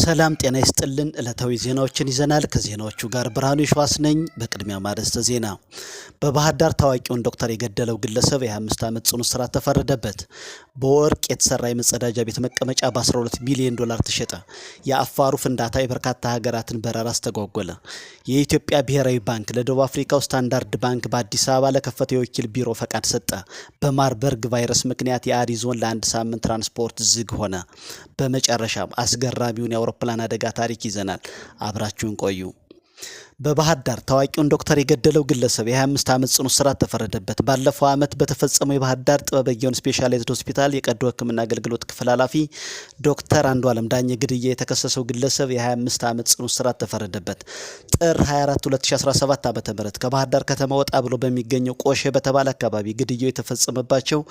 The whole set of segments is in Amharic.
ሰላም ጤና ይስጥልን ዕለታዊ ዜናዎችን ይዘናል። ከዜናዎቹ ጋር ብርሃኑ ይሽዋስ ነኝ። በቅድሚያ ማርዕስተ ዜና። በባህር ዳር ታዋቂውን ዶክተር የገደለው ግለሰብ የ25 ዓመት ጽኑ እስራት ተፈረደበት። በወርቅ የተሰራ የመጸዳጃ ቤት መቀመጫ በ12 ሚሊዮን ዶላር ተሸጠ። የአፋሩ ፍንዳታ የበርካታ ሀገራትን በረራ አስተጓጎለ። የኢትዮጵያ ብሔራዊ ባንክ ለደቡብ አፍሪካው ስታንዳርድ ባንክ በአዲስ አበባ ለከፈተው የወኪል ቢሮ ፈቃድ ሰጠ። በማርበርግ ቫይረስ ምክንያት የአሪ ዞን ለአንድ ሳምንት ትራንስፖርት ዝግ ሆነ። በመጨረሻም አስገራሚውን የአውሮፕላን አደጋ ታሪክ ይዘናል። አብራችሁን ቆዩ። በባህር ዳር ታዋቂውን ዶክተር የገደለው ግለሰብ የ25 ዓመት ጽኑ እስራት ተፈረደበት። ባለፈው ዓመት በተፈጸመው የባህር ዳር ጥበበጊዮን ስፔሻላይዝድ ሆስፒታል የቀዶ ሕክምና አገልግሎት ክፍል ኃላፊ ዶክተር አንዱዓለም ዳኘ ግድያ የተከሰሰው ግለሰብ የ25 ዓመት ጽኑ እስራት ተፈረደበት። ጥር 24 2017 ዓ.ም ከባህር ዳር ከተማ ወጣ ብሎ በሚገኘው ቆሼ በተባለ አካባቢ ግድያው የተፈጸመባቸው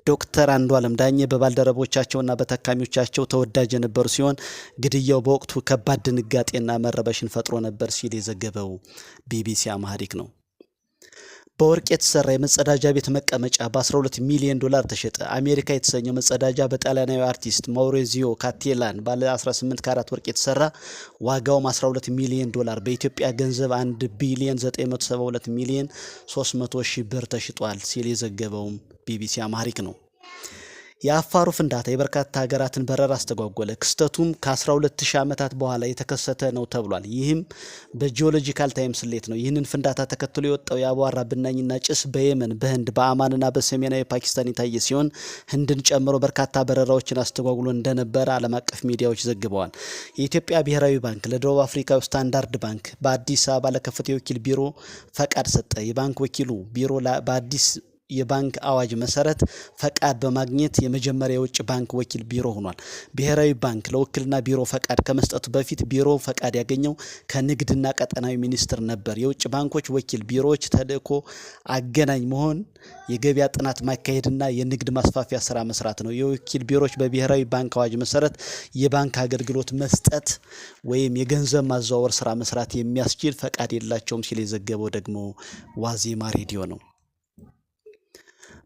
ዶክተር አንዱዓለም ዳኘ በባልደረቦቻቸውና በታካሚዎቻቸው ተወዳጅ የነበሩ ሲሆን ግድያው በወቅቱ ከባድ ድንጋጤና መረበሽን ፈጥሮ ነበር ሲል የዘገበው ቢቢሲ አማሪክ ነው። በወርቅ የተሰራ የመጸዳጃ ቤት መቀመጫ በ12 ሚሊዮን ዶላር ተሸጠ። አሜሪካ የተሰኘው መጸዳጃ በጣሊያናዊ አርቲስት ማውሪዚዮ ካቴላን ባለ 18 ካራት ወርቅ የተሰራ ዋጋውም 12 ሚሊዮን ዶላር በኢትዮጵያ ገንዘብ 1 ቢሊዮን 972 ሚሊዮን 300 ሺህ ብር ተሽጧል ሲል የዘገበው ቢቢሲ አማሪክ ነው። የአፋሩ ፍንዳታ የበርካታ ሀገራትን በረራ አስተጓጎለ። ክስተቱም ከ12000 ዓመታት በኋላ የተከሰተ ነው ተብሏል። ይህም በጂኦሎጂካል ታይም ስሌት ነው። ይህንን ፍንዳታ ተከትሎ የወጣው የአቧራ ብናኝና ጭስ በየመን፣ በህንድ፣ በአማንና በሰሜናዊ ፓኪስታን የታየ ሲሆን ህንድን ጨምሮ በርካታ በረራዎችን አስተጓጉሎ እንደነበረ ዓለም አቀፍ ሚዲያዎች ዘግበዋል። የኢትዮጵያ ብሔራዊ ባንክ ለደቡብ አፍሪካው ስታንዳርድ ባንክ በአዲስ አበባ ለከፈተው የወኪል ቢሮ ፈቃድ ሰጠ። የባንክ ወኪሉ ቢሮ በአዲስ የባንክ አዋጅ መሰረት ፈቃድ በማግኘት የመጀመሪያ የውጭ ባንክ ወኪል ቢሮ ሆኗል። ብሔራዊ ባንክ ለውክልና ቢሮ ፈቃድ ከመስጠቱ በፊት ቢሮ ፈቃድ ያገኘው ከንግድና ቀጠናዊ ሚኒስቴር ነበር። የውጭ ባንኮች ወኪል ቢሮዎች ተልዕኮ አገናኝ መሆን፣ የገበያ ጥናት ማካሄድና የንግድ ማስፋፊያ ስራ መስራት ነው። የወኪል ቢሮዎች በብሔራዊ ባንክ አዋጅ መሰረት የባንክ አገልግሎት መስጠት ወይም የገንዘብ ማዘዋወር ስራ መስራት የሚያስችል ፈቃድ የላቸውም ሲል የዘገበው ደግሞ ዋዜማ ሬዲዮ ነው።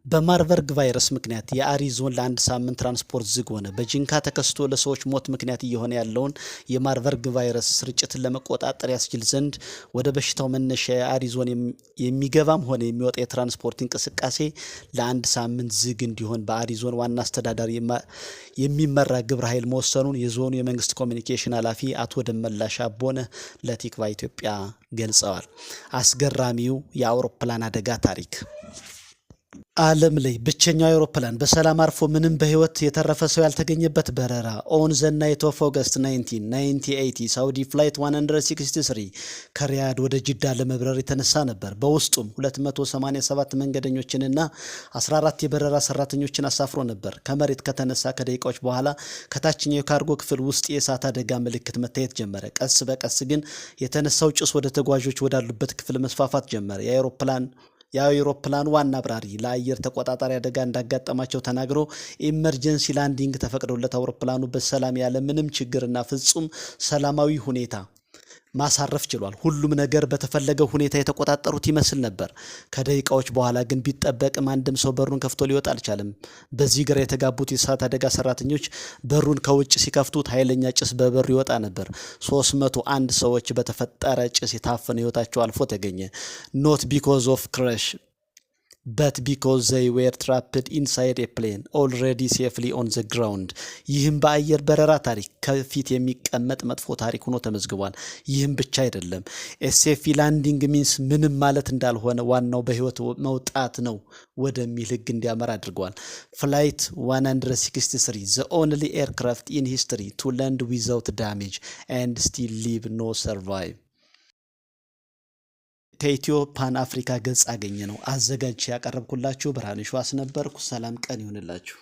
በማርበርግ ቫይረስ ምክንያት የአሪ ዞን ለአንድ ሳምንት ትራንስፖርት ዝግ ሆነ። በጂንካ ተከስቶ ለሰዎች ሞት ምክንያት እየሆነ ያለውን የማርበርግ ቫይረስ ስርጭትን ለመቆጣጠር ያስችል ዘንድ ወደ በሽታው መነሻ የአሪ ዞን የሚገባም ሆነ የሚወጣ የትራንስፖርት እንቅስቃሴ ለአንድ ሳምንት ዝግ እንዲሆን በአሪ ዞን ዋና አስተዳዳሪ የሚመራ ግብረ ኃይል መወሰኑን የዞኑ የመንግስት ኮሚኒኬሽን ኃላፊ አቶ ደመላሽ አቦነህ ለቲክቫ ኢትዮጵያ ገልጸዋል። አስገራሚው የአውሮፕላን አደጋ ታሪክ። ዓለም ላይ ብቸኛው አውሮፕላን በሰላም አርፎ ምንም በህይወት የተረፈ ሰው ያልተገኘበት በረራ ኦን ዘ ናይት ኦፍ ኦገስት 1980 ሳውዲ ፍላይት 163 ከሪያድ ወደ ጅዳ ለመብረር የተነሳ ነበር። በውስጡም 287 መንገደኞችንና 14 የበረራ ሰራተኞችን አሳፍሮ ነበር። ከመሬት ከተነሳ ከደቂቃዎች በኋላ ከታችኛው የካርጎ ክፍል ውስጥ የእሳት አደጋ ምልክት መታየት ጀመረ። ቀስ በቀስ ግን የተነሳው ጭስ ወደ ተጓዦች ወዳሉበት ክፍል መስፋፋት ጀመረ። የአውሮፕላኑ ዋና አብራሪ ለአየር ተቆጣጣሪ አደጋ እንዳጋጠማቸው ተናግሮ ኢመርጀንሲ ላንዲንግ ተፈቅዶለት አውሮፕላኑ በሰላም ያለ ምንም ችግርና ፍጹም ሰላማዊ ሁኔታ ማሳረፍ ችሏል። ሁሉም ነገር በተፈለገው ሁኔታ የተቆጣጠሩት ይመስል ነበር። ከደቂቃዎች በኋላ ግን ቢጠበቅም አንድም ሰው በሩን ከፍቶ ሊወጣ አልቻለም። በዚህ ግራ የተጋቡት የእሳት አደጋ ሰራተኞች በሩን ከውጭ ሲከፍቱት ኃይለኛ ጭስ በበሩ ይወጣ ነበር። 301 ሰዎች በተፈጠረ ጭስ የታፈነ ህይወታቸው አልፎ ተገኘ። ኖት ቢኮዝ ኦፍ ክራሽ but because they were trapped inside a plane already safely on the ground። ይህም በአየር በረራ ታሪክ ከፊት የሚቀመጥ መጥፎ ታሪክ ሆኖ ተመዝግቧል። ይህም ብቻ አይደለም፣ ኤሴፊ ላንዲንግ ሚንስ ምንም ማለት እንዳልሆነ ዋናው በህይወት መውጣት ነው ወደሚል ህግ እንዲያመራ አድርጓል። ፍላይት 163 the only aircraft in history to land without damage and still leave no survive። ከኢትዮ ፓን አፍሪካ ገጽ አገኘ ነው። አዘጋጅ ያቀረብኩላችሁ ብርሃኑ ይሽዋስ ነበርኩ። ሰላም ቀን ይሁንላችሁ።